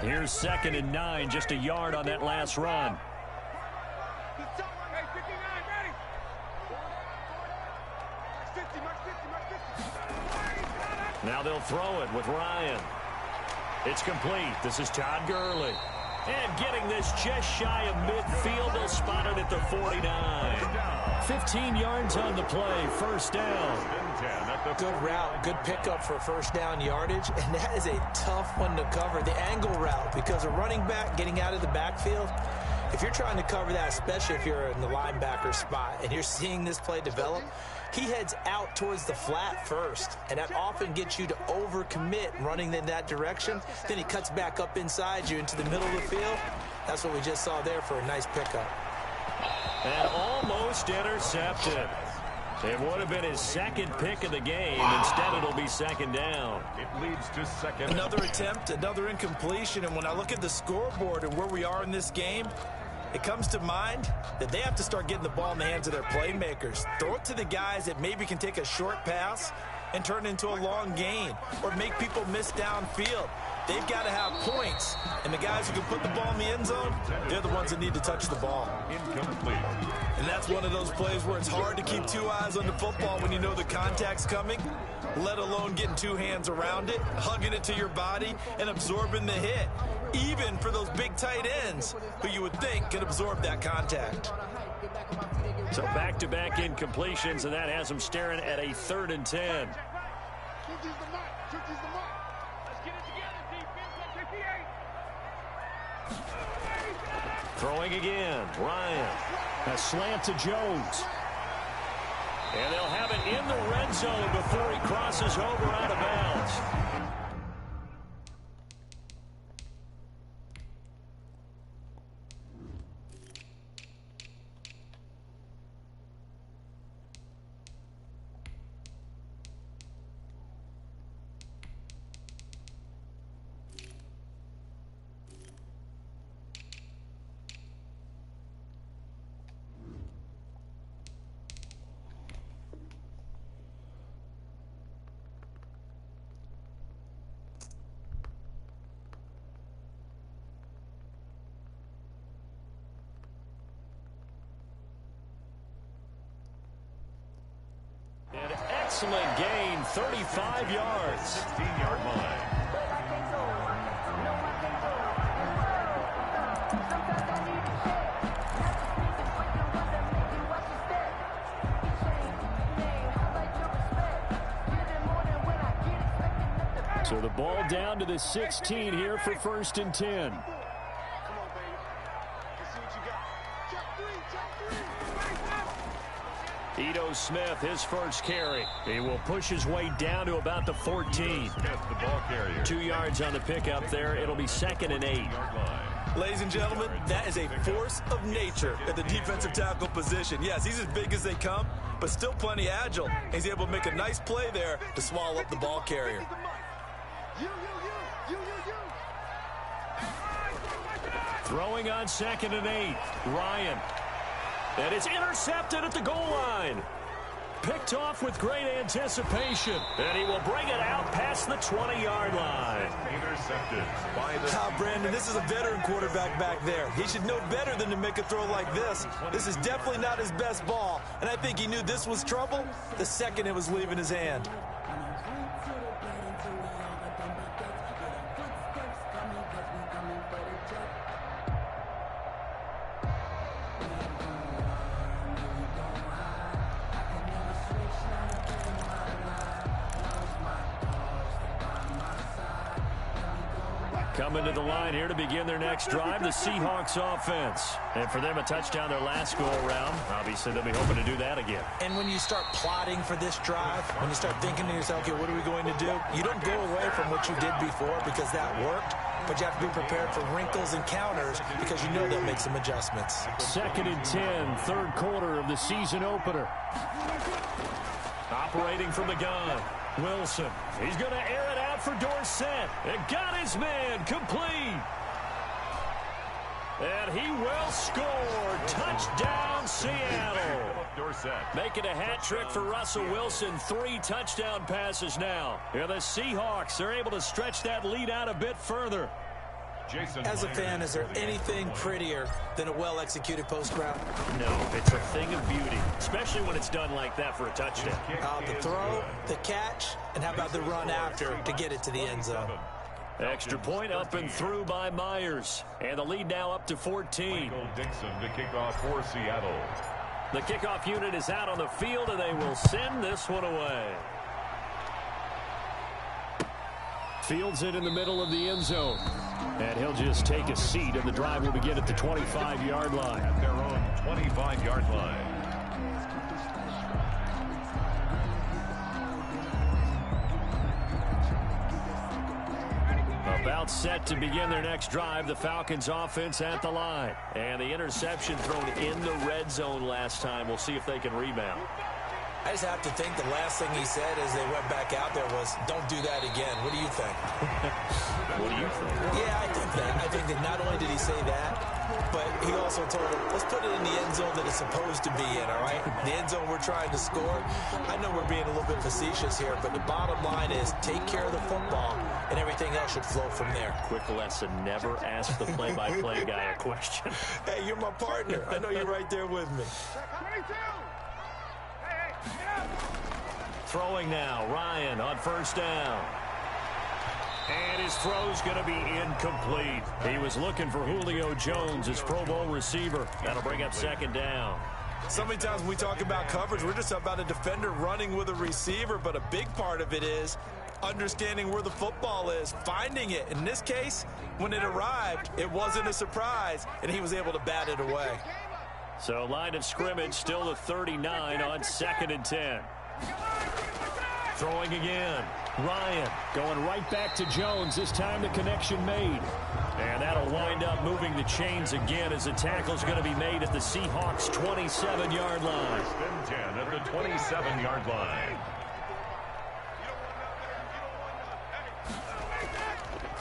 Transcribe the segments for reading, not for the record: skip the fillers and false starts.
Here's 2nd and 9, just a yard on that last run. Now they'll throw it with Ryan. It's complete. This is Todd Gurley. And getting this just shy of midfield, they'll spot it at the 49. 15 yards on the play, first down. Good route, good pickup for first down yardage, and that is a tough one to cover, the angle route, because a running back getting out of the backfield, if you're trying to cover that, especially if you're in the linebacker spot and you're seeing this play develop, he heads out towards the flat first, and that often gets you to overcommit running in that direction. Then he cuts back up inside you into the middle of the field. That's what we just saw there for a nice pickup. And almost intercepted. It would have been his second pick of the game. Instead, it'll be second down. It leads to second. Another attempt, another incompletion, and when I look at the scoreboard and where we are in this game, it comes to mind that they have to start getting the ball in the hands of their playmakers. Throw it to the guys that maybe can take a short pass and turn it into a long gain or make people miss downfield. They've got to have points, and the guys who can put the ball in the end zone, they're the ones that need to touch the ball. Incomplete. And that's one of those plays where it's hard to keep two eyes on the football when you know the contact's coming, let alone getting two hands around it, hugging it to your body, and absorbing the hit, even for those big tight ends who you would think could absorb that contact. So back-to-back incompletions, and that has them staring at a 3rd and 10. Throwing again, Ryan. A slant to Jones. And they'll have it in the red zone before he crosses over out of bounds. Excellent gain, 35 yards. 16-yard line. So the ball down to the 16 here for 1st and 10. Ito Smith, his first carry. He will push his way down to about the 14. Smith, the ball carrier. 2 yards on the pickup there. It'll be 2nd and 8. Ladies and gentlemen, that is a force of nature at the defensive tackle position. Yes, he's as big as they come, but still plenty agile. He's able to make a nice play there to swallow up the ball carrier. Throwing on 2nd and 8. Ryan. And it's intercepted at the goal line. Picked off with great anticipation. And he will bring it out past the 20-yard line. Intercepted by the... Brandon, this is a veteran quarterback back there. He should know better than to make a throw like this. This is definitely not his best ball. And I think he knew this was trouble the second it was leaving his hand. Coming to the line here to begin their next drive, the Seahawks offense. And for them, a touchdown their last go-around. Obviously, they'll be hoping to do that again. And when you start plotting for this drive, when you start thinking to yourself, okay, what are we going to do? You don't go away from what you did before because that worked, but you have to be prepared for wrinkles and counters because you know they'll make some adjustments. 2nd and 10, 3rd quarter of the season opener. Operating from the gun. Wilson. He's going to air it out for Dorsett. And got his man complete. And he will score. Touchdown, Seattle. Making a hat trick for Russell Wilson. 3 touchdown passes now. And the Seahawks are able to stretch that lead out a bit further. As a fan, is there anything prettier than a well-executed post route? No, it's a thing of beauty, especially when it's done like that for a touchdown. The throw, the catch, and how about the run after to get it to the end zone? Extra point up and through by Myers. And the lead now up to 14. Michael Dixon to kick off for Seattle. The kickoff unit is out on the field, and they will send this one away. Fields it in the middle of the end zone. And he'll just take a seat, and the drive will begin at the 25-yard line. At their own 25-yard line. About set to begin their next drive, the Falcons offense at the line. And the interception thrown in the red zone last time. We'll see if they can rebound. I just have to think the last thing he said as they went back out there was, don't do that again. What do you think? What do you think? Yeah, I think that. I think that not only did he say that, but he also told him, let's put it in the end zone that it's supposed to be in, all right? The end zone we're trying to score. I know we're being a little bit facetious here, but the bottom line is take care of the football, and everything else should flow from there. Quick lesson, never ask the play-by-play guy a question. Hey, you're my partner. I know you're right there with me. Throwing now, Ryan on first down. And his throw's going to be incomplete. He was looking for Julio Jones, his Pro Bowl receiver. That'll bring up second down. So many times when we talk about coverage, we're just about a defender running with a receiver, but a big part of it is understanding where the football is, finding it. In this case, when it arrived, it wasn't a surprise, and he was able to bat it away. So line of scrimmage still the 39 on 2nd and 10. Throwing again. Ryan going right back to Jones. This time the connection made. And that'll wind up moving the chains again as the tackle's going to be made at the Seahawks' 27-yard line. 10 at the 27-yard line.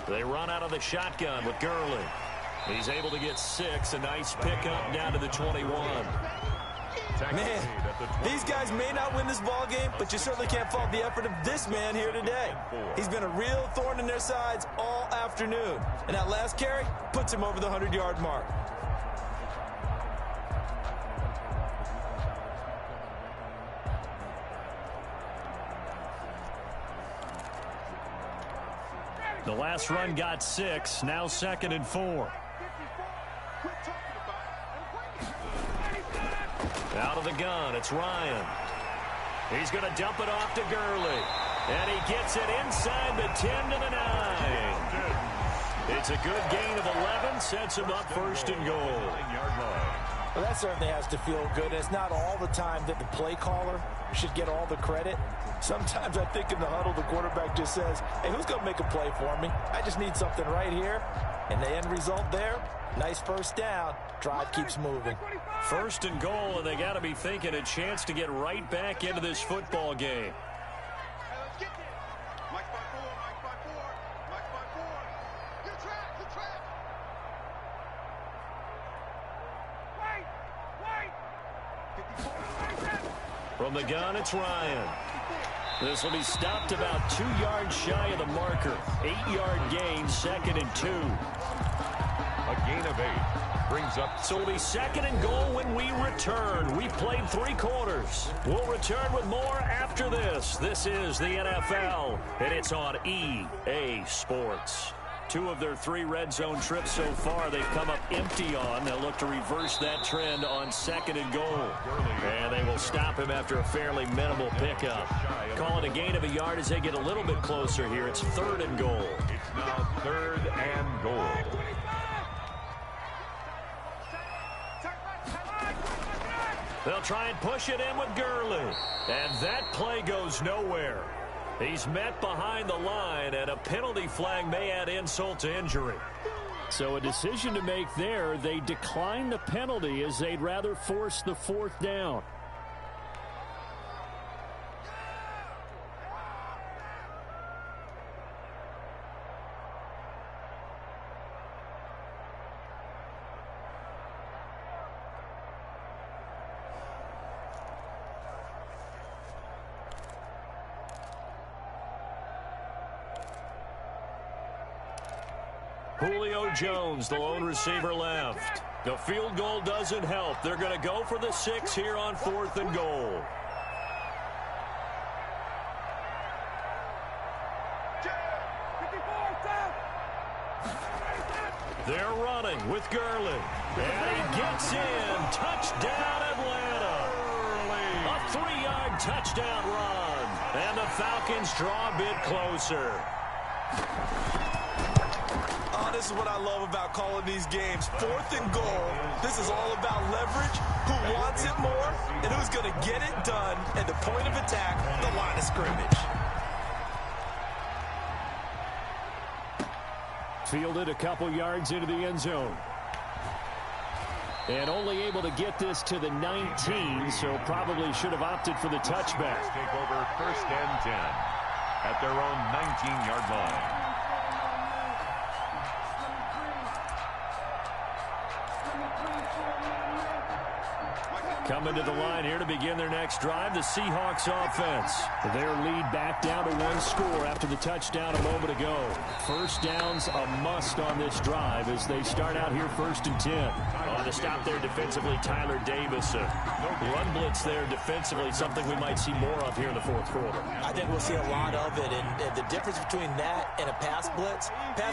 They run out of the shotgun with Gurley. He's able to get 6. A nice pickup down to the 21. Man, these guys may not win this ball game, but you certainly can't fault the effort of this man here today. He's been a real thorn in their sides all afternoon. And that last carry puts him over the 100-yard mark. The last run got 6. Now 2nd and 4. Out of the gun, it's Ryan. He's going to dump it off to Gurley. And he gets it inside the 10 to the 9. It's a good gain of 11, sets him up 1st and goal. Well, that certainly has to feel good. And it's not all the time that the play caller should get all the credit. Sometimes I think in the huddle, the quarterback just says, hey, who's going to make a play for me? I just need something right here. And the end result there, nice first down. Drive keeps moving. 1st and goal, and they got to be thinking a chance to get right back into this football game. From the gun, it's Ryan. This will be stopped about 2 yards shy of the marker. 8-yard gain, 2nd and 2. A gain of 8. Brings up. So it'll be 2nd and goal when we return. We've played 3 quarters. We'll return with more after this. This is the NFL, and it's on EA Sports. 2 of their 3 red zone trips so far they've come up empty on. They'll look to reverse that trend on 2nd and goal. And they will stop him after a fairly minimal pickup. Call it a gain of a yard as they get a little bit closer here. It's 3rd and goal. It's now 3rd and goal. They'll try and push it in with Gurley. And that play goes nowhere. He's met behind the line, and a penalty flag may add insult to injury. So a decision to make there. They decline the penalty as they'd rather force the 4th down. Julio Jones, the lone receiver left. The field goal doesn't help. They're going to go for the 6 here on 4th and goal. They're running with Gurley. And he gets in. Touchdown, Atlanta. A 3-yard touchdown run. And the Falcons draw a bit closer. Oh, this is what I love about calling these games. 4th and goal. This is all about leverage, who wants it more, and who's going to get it done at the point of attack, the line of scrimmage. Fielded a couple yards into the end zone. And only able to get this to the 19, so probably should have opted for the touchback. Take over 1st and 10 at their own 19-yard line. Coming to the line here to begin their next drive, the Seahawks offense. Their lead back down to 1 score after the touchdown a moment ago. First down's a must on this drive as they start out here 1st and 10. On the stop there defensively, Tyler Davis. Run blitz there defensively, something we might see more of here in the 4th quarter. I think we'll see a lot of it, and the difference between that and a pass blitz,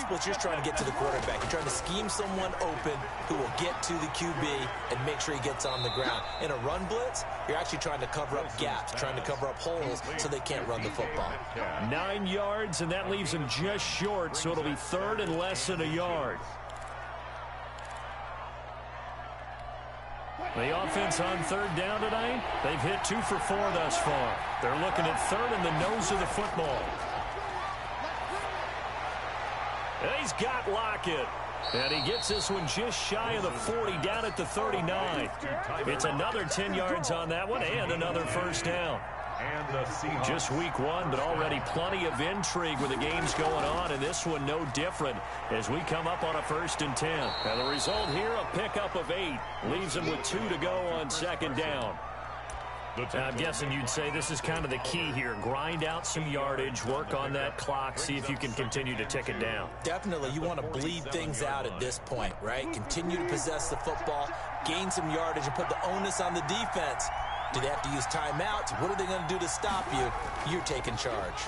you're just trying to get to the quarterback. You're trying to scheme someone open who will get to the QB and make sure he gets on the ground. In a run blitz, you're actually trying to cover up gaps, trying to cover up holes so they can't run the football. 9 yards, and that leaves them just short, so it'll be 3rd and less than a yard. The offense on 3rd down tonight, they've hit 2 for 4 thus far. They're looking at 3rd in the nose of the football. And he's got Lockett. And he gets this one just shy of the 40, down at the 39. It's another 10 yards on that one and another first down. Just week 1, but already plenty of intrigue with the games going on, and this one no different as we come up on a 1st and 10. And the result here, a pickup of 8. Leaves them with 2 to go on 2nd down. I'm guessing you'd say this is kind of the key here. Grind out some yardage, work on that clock, see if you can continue to tick it down. Definitely, you want to bleed things out at this point, right? Continue to possess the football, gain some yardage, and put the onus on the defense. Do they have to use timeouts? What are they going to do to stop you? You're taking charge.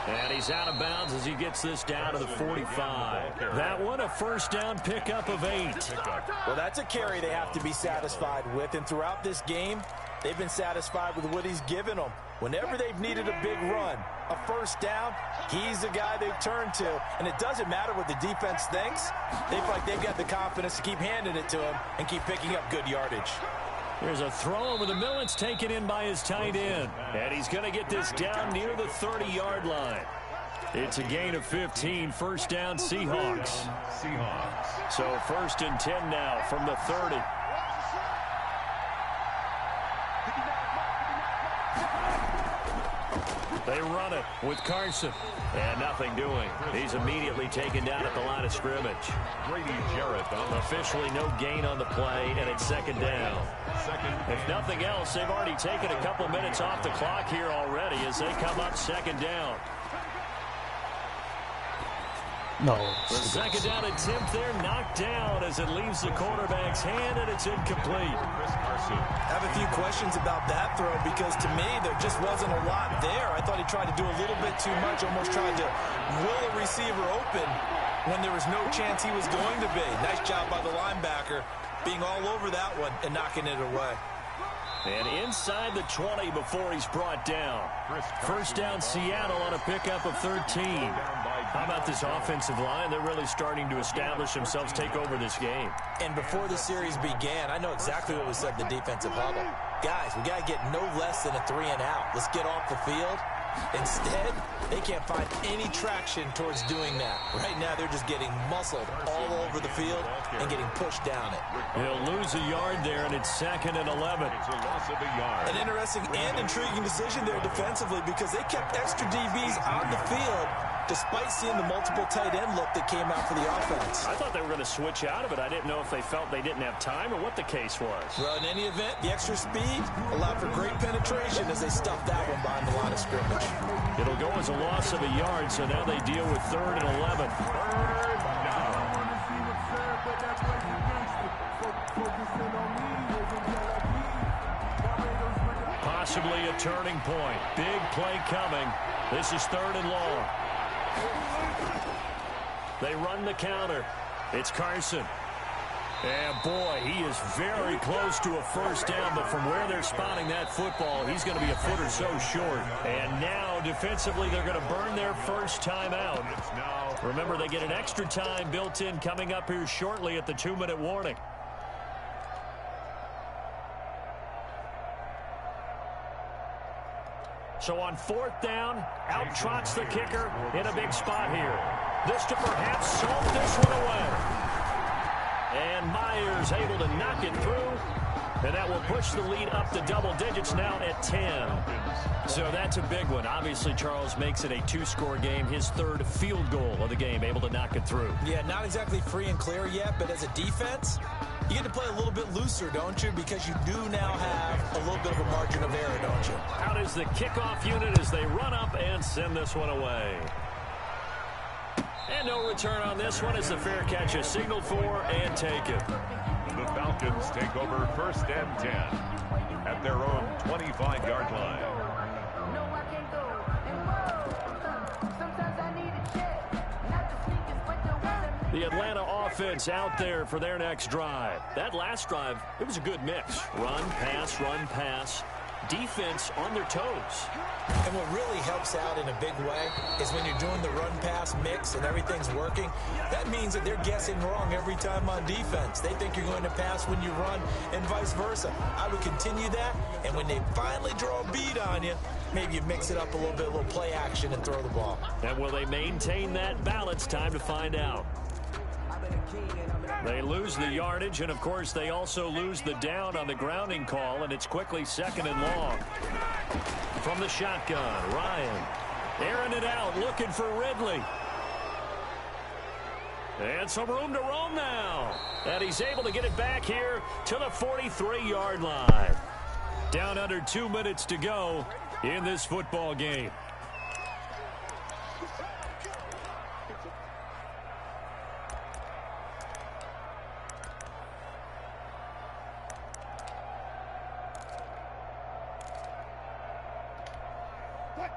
And he's out of bounds as he gets this down to the 45. That one, a first down pickup of 8. Well, that's a carry they have to be satisfied with. And throughout this game, they've been satisfied with what he's given them. Whenever they've needed a big run, a first down, he's the guy they've turned to. And it doesn't matter what the defense thinks. They feel like they've got the confidence to keep handing it to him and keep picking up good yardage. There's a throw over the middle. It's taken in by his tight end. And he's going to get this down near the 30-yard line. It's a gain of 15. First down, Seahawks. So 1st and 10 now from the 30. They run it with Carson. And nothing doing. He's immediately taken down at the line of scrimmage. Grady Jarrett officially no gain on the play, and it's 2nd down. If nothing else, they've already taken a couple minutes off the clock here already as they come up 2nd down. No. The 2nd down attempt there knocked down as it leaves the quarterback's hand, and it's incomplete. I have a few questions about that throw because to me there just wasn't a lot there. I thought he tried to do a little bit too much, almost tried to will a receiver open when there was no chance he was going to be. Nice job by the linebacker being all over that one and knocking it away. And inside the 20 before he's brought down. First down, Seattle on a pickup of 13. How about this offensive line? They're really starting to establish themselves, take over this game. And before the series began, I know exactly what was said in the defensive huddle. Guys, we got to get no less than a 3-and-out. Let's get off the field. Instead, they can't find any traction towards doing that. Right now, they're just getting muscled all over the field and getting pushed down it. He'll lose a yard there, and it's 2nd and 11. It's a loss of a yard. An interesting and intriguing decision there defensively because they kept extra DBs on the field despite seeing the multiple tight end look that came out for the offense. I thought they were going to switch out of it. I didn't know if they felt they didn't have time or what the case was. Well, in any event, the extra speed allowed for great penetration as they stuffed that one behind the line of scrimmage. It'll go as a loss of a yard, so now they deal with 3rd and 11. Possibly a turning point. Big play coming. This is 3rd and long. They run the counter. It's Carson. And boy, he is very close to a first down, but from where they're spotting that football, he's going to be a foot or so short. And now, defensively, they're going to burn their first time out. Remember, they get an extra time built in coming up here shortly at the 2-minute warning. So on 4th down, out trots the kicker in a big spot here. This to perhaps solve this one away. And Myers able to knock it through. And that will push the lead up to double digits now at 10. So that's a big one. Obviously, Charles makes it a 2-score game. His 3rd field goal of the game, able to knock it through. Yeah, not exactly free and clear yet, but as a defense, you get to play a little bit looser, don't you? Because you do now have a little bit of a margin of error, don't you? Out is the kickoff unit as they run up and send this one away. And no return on this one as the fair catch is signaled for and taken. The Falcons take over 1st and 10 at their own 25-yard line. The Atlanta offense out there for their next drive. That last drive, it was a good mix. Run, pass. Defense on their toes. And what really helps out in a big way is when you're doing the run-pass mix and everything's working, that means that they're guessing wrong every time on defense. They think you're going to pass when you run and vice versa. I would continue that, and when they finally draw a bead on you, maybe you mix it up a little play action and throw the ball. And will they maintain that balance? Time to find out. They lose the yardage, and of course they also lose the down on the grounding call, and it's quickly 2nd and long. From the shotgun, Ryan airing it out, looking for Ridley. And some room to roam now. And he's able to get it back here to the 43-yard line. Down under 2 minutes to go in this football game.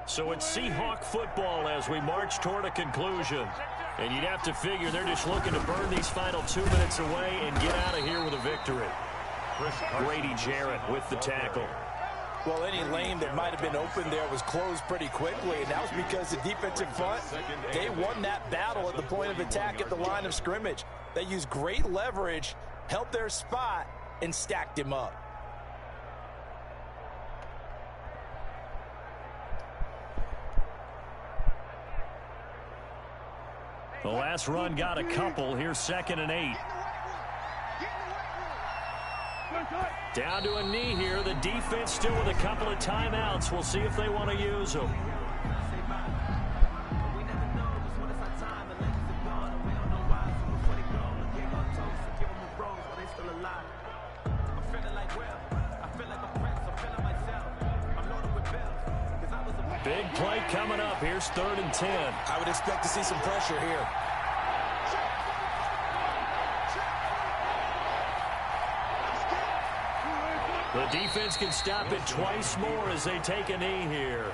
So it's Seahawk football as we march toward a conclusion. And you'd have to figure they're just looking to burn these final 2 minutes away and get out of here with a victory. Grady Jarrett with the tackle. Well, any lane that might have been open there was closed pretty quickly, and that was because the defensive front, they won that battle at the point of attack at the line of scrimmage. They used great leverage, held their spot, and stacked him up. The last run got a couple. Here's 2nd and 8. Down to a knee here. The defense still with a couple of timeouts. We'll see if they want to use them. Big play coming up. Here's 3rd and 10. I would expect to see some pressure here. The defense can stop it twice more as they take a knee here.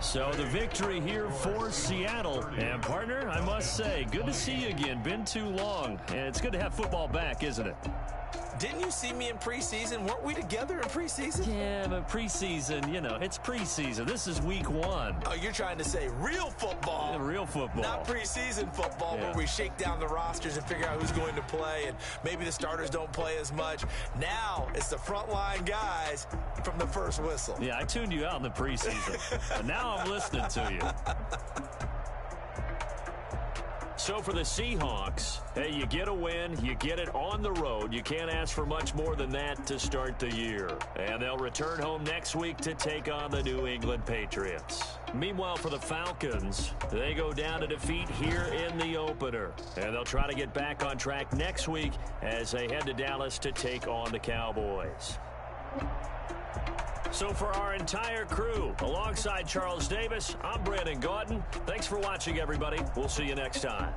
So the victory here for Seattle. And, partner, I must say, good to see you again. Been too long. And it's good to have football back, isn't it? Didn't you see me in preseason? Weren't we together in preseason? Yeah, but preseason, it's preseason. This is week 1. Oh, you're trying to say real football. Yeah, real football. Not preseason football where we shake down the rosters and figure out who's going to play, and maybe the starters don't play as much. Now it's the frontline guys from the first whistle. Yeah, I tuned you out in the preseason, but now I'm listening to you. So for the Seahawks, hey, you get a win, you get it on the road. You can't ask for much more than that to start the year. And they'll return home next week to take on the New England Patriots. Meanwhile, for the Falcons, they go down to defeat here in the opener. And they'll try to get back on track next week as they head to Dallas to take on the Cowboys. So for our entire crew, alongside Charles Davis, I'm Brandon Gaudin. Thanks for watching, everybody. We'll see you next time.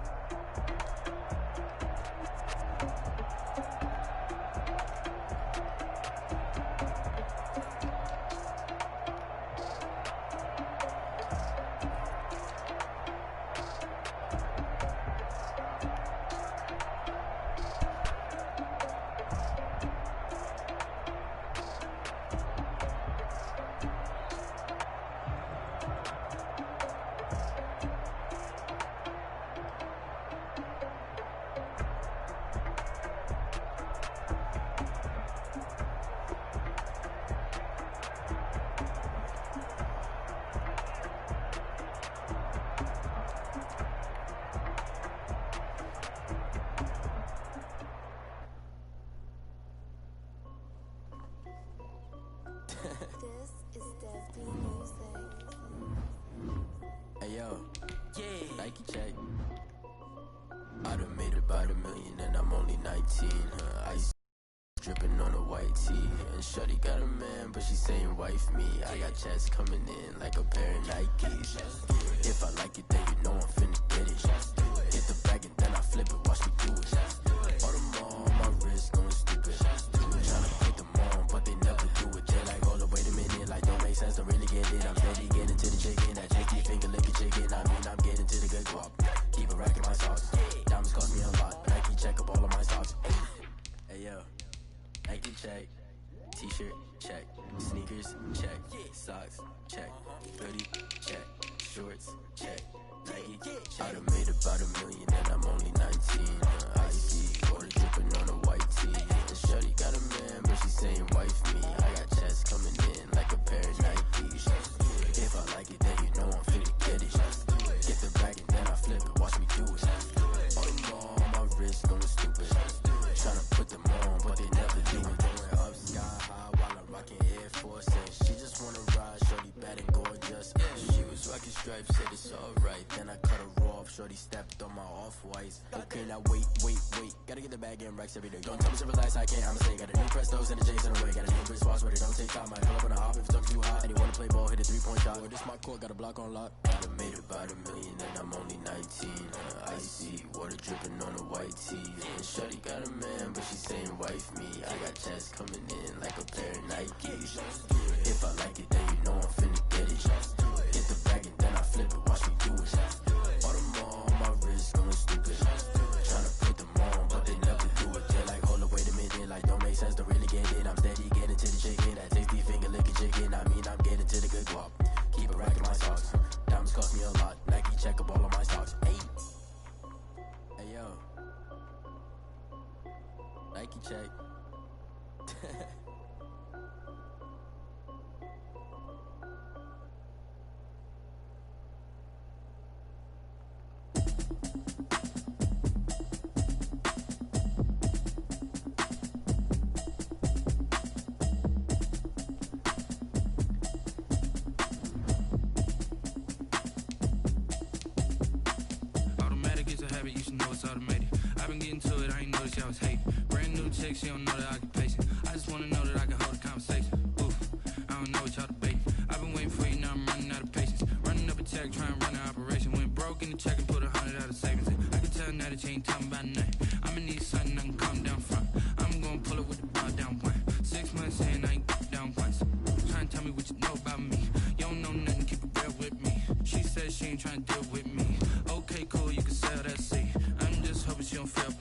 This is Destiny Music. Hey yo, Nike check. I done made about $1 million and I'm only 19. Ice dripping on a white tee. And shorty got a man, but she saying wife me. I got checks coming in like a pair of Nikes. If I like it, then you know I'm finna get it. Get the bag and then I flip it, watch me do it. All them on my wrist going stupid. Tryna put them on, but they never do it. They're like, hold up, wait a minute, like don't make sense, don't really get it. I'm steady getting to the chicken, that chicky finger licking chicken. I mean, I'm getting to the good guap. Keep a rack in my socks. Diamonds cost me a lot. Nike check up all of my socks. Hey yo, Nike check. T-shirt check. Sneakers check. Socks check. Hoodie check. Shorts check. Nike I done made about $1 million and I'm only 19. Icy water dripping on a white tee. And shorty got a man, but she saying wife me. I got checks coming in like a pair of Nikes. If I like it, then you know I'm finna get it. Get the bag and then I flip it, watch me do it. All them on my wrist going stupid. Tryna put them on, but they never do it. Going up sky high while I'm rocking Air Force. And she just wanna ride, shorty bad and gorgeous. She was rocking stripes, said it's alright. Then I cut her off, shorty stepped on my off-whites. Okay, now wait. Gotta get the bag and racks every day. Don't tell me to relax, I can't, I'ma say. Got a new Prestos and the J's in the way. Got a new wristwatch, but it don't take time. I pull up on the hop if it's talking too hot. And you wanna play ball, hit a 3-point shot. Well, this my court, got a block on lock. I done made about $1 million and I'm only 19. Icy water dripping on a white tee. And shorty got a man, but she saying wife me. I got checks coming in like a pair of Nikes. If I like it, then you know I'm finna get it. Get the bag and then I flip it, watch me do it. All them on my wrist going stupid. Tryna put them on, but they never do it. They're like, hold up, wait a minute, like don't make sense, don't really get it. I'm steady getting to the chicken, that tasty finger licking chicken. I mean, I'm getting to the good guap. Keep a rack in my socks. Diamonds cost me a lot. Nike check up all of my stocks. Hey yo, Nike check. Automatic is a habit, you should know it's automated. I've been getting to it, I ain't noticed y'all was hating. Brand new chick, she don't know that I can pace it. I just wanna know that I can hold a conversation. Oof, I don't know what y'all debating. I've been waiting for you, now I'm running out of patience. Running up a check, trying to run an operation. Went broke in the check and put 100 out of savings in. I can tell now that you ain't talking about nothing. I'ma need something I can calm down front. I'm gonna pull it with the bar down one. 6 months in, I ain't down once. Trying to tell me what you know about me. You don't know nothing, keep it real with me. She said she ain't trying to deal with me. Okay, cool, you can sell that seat. I'm just hoping she don't fail.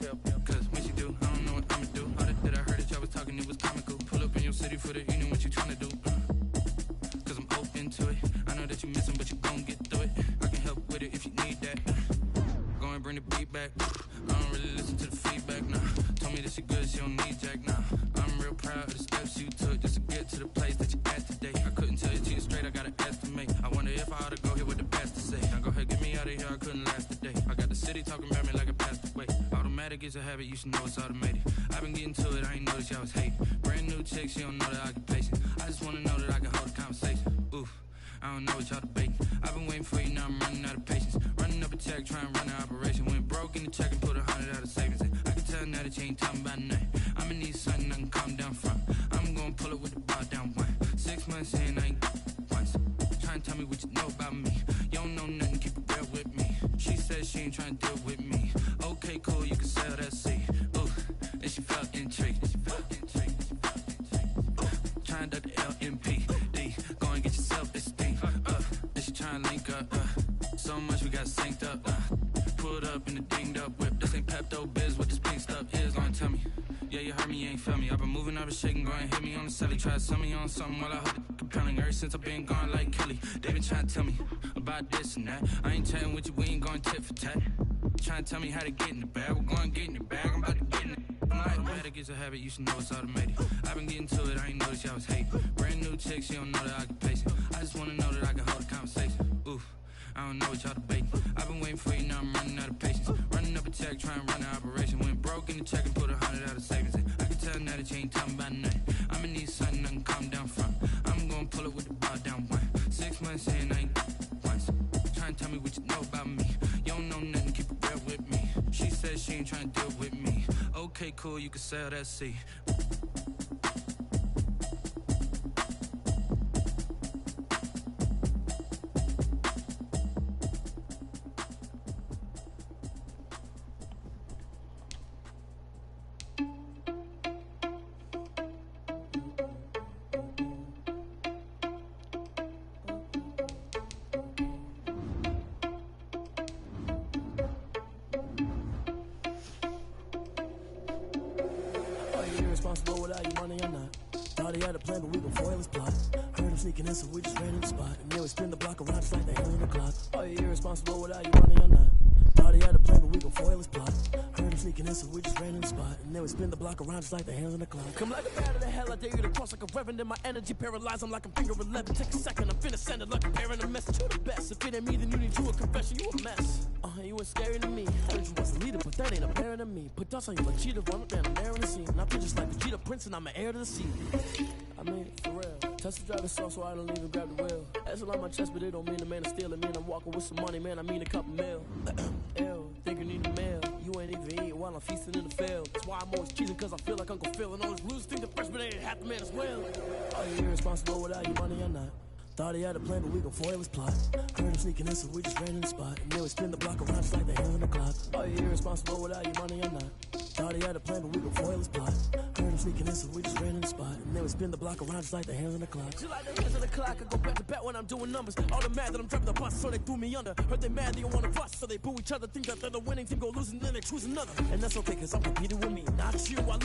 Cause when she do, I don't know what I'ma do. All that I heard bring the beat back. I don't really listen to the feedback, nah. Told me that she good, she don't need Jack, nah. I'm real proud of the steps you took just to get to the place that you at today. I couldn't tell you to you straight, I gotta estimate. I wonder if I ought to go here with the best to say. Now go ahead, get me out of here, I couldn't last a day. I got the city talking about me like a passed away. Automatic is a habit, you should know it's automated. I've been getting to it, I ain't noticed y'all was hating. Brand new chick, she don't know the occupation. I just wanna know that I can hold a conversation. Oof, I don't know what y'all debating. I've been waiting for you, now I'm running out of patience. Running up a check, trying to run an operation. Went broke in the check and put 100 out of savings in. I can tell now that you ain't talking about nothing. I'ma need something I can calm down from. I'm gonna pull it with the bar down one. 6 months in, I ain't once. Trying to tell me what you know about me. You don't know nothing, keep it real with me. She said she ain't trying to deal with me. Okay, cool, you can sell that seat. Ooh, and she felt intrigued. Trying to duck the LMP. Go and get your self-esteem. Then she trying to link up. So much we got synced up. Pulled up in the dinged up whip. This ain't Pepto-Biz, what this pink stuff is. Long tell me. Yeah, you heard me, you ain't felt me. I've been moving, I've been shaking, go and hit me on the celly. Try to sell me on something while I hold it compelling. Ever since I've been gone like Kelly, they been trying to tell me about this and that. I ain't chatting with you, we ain't going tit for tat. Trying to tell me how to get in the bag. We're going to get in the bag, I'm about to get in it. Automatic is a habit, you should know it's automated. I've been getting to it, I ain't noticed y'all was hating. Brand new chick, she don't know the occupation. I just wanna know that I can hold a conversation. Oof, I don't know what y'all debating. I've been waiting for you, now I'm running out of patience. Running up a check, trying to run an operation. Went broke in the check and put 100 out of savings in. I can tell now that you ain't talking about nothing. I'ma need something I can calm down from. I'm gonna pull it with the bar down one. 6 months in, I ain't once. Trying to tell me what you know about me. You don't know nothing, keep it real with me. She said she ain't trying to deal with me. Okay, cool, you can sell that seat. Responsible without your money or not. Thought he had a plan, but we gon' foil his plot. Heard him sneaking in, so we just ran in the spot. And then we spin the block around just like the hands on the clock. Are you irresponsible without your money or not? Thought he had a plan, but we gon' foil his plot. Heard him sneaking in, so we just ran in the spot. And then we spin the block around just like the hands on the clock. Come like a bat of the hell, I dare you to cross like a reverend. In my energy paralyzed, I'm like I'm finger 11. Take a second, I'm finna send it like a parent a message to the best. If it ain't me, then you need you a confession, you a mess. You ain't scary to me. Heard you was the leader, but that ain't apparent to me. Put dust on you like cheetah, run up down, I'm airing the scene. And I feel just like Vegeta Prince, and I'm an heir to the sea. I mean, for real. Tesla driving soft, so I don't even grab the wheel. That's a lot on my chest, but it don't mean a man to steal it. Man, I'm walking with some money, man, I mean a couple mil. Ew, think you need a meal. You ain't even eating while I'm feasting in the field. That's why I'm always cheating, cause I feel like Uncle Phil. And all those losers think the freshman ain't half the man as well. Are you irresponsible without your money or not? Thought he had a plan, but we gon' foil his plot. Heard him sneaking in, so we just ran in the spot. And then we spin the block around just like the hands on the clock. Are you irresponsible without your money or not? Thought he had a plan, but we gon' foil his plot. Heard him sneaking in, so we just ran in the spot. And then we spin the block around just like the hands on the clock. Just like the hands on the clock, I go back to back when I'm doing numbers. All the mad that I'm driving the bus, so they threw me under. Heard they mad, they don't wanna bust, so they boo each other. Think that they're the winning team, go lose, and then they choose another. And that's okay, cause I'm competing with me, not you. I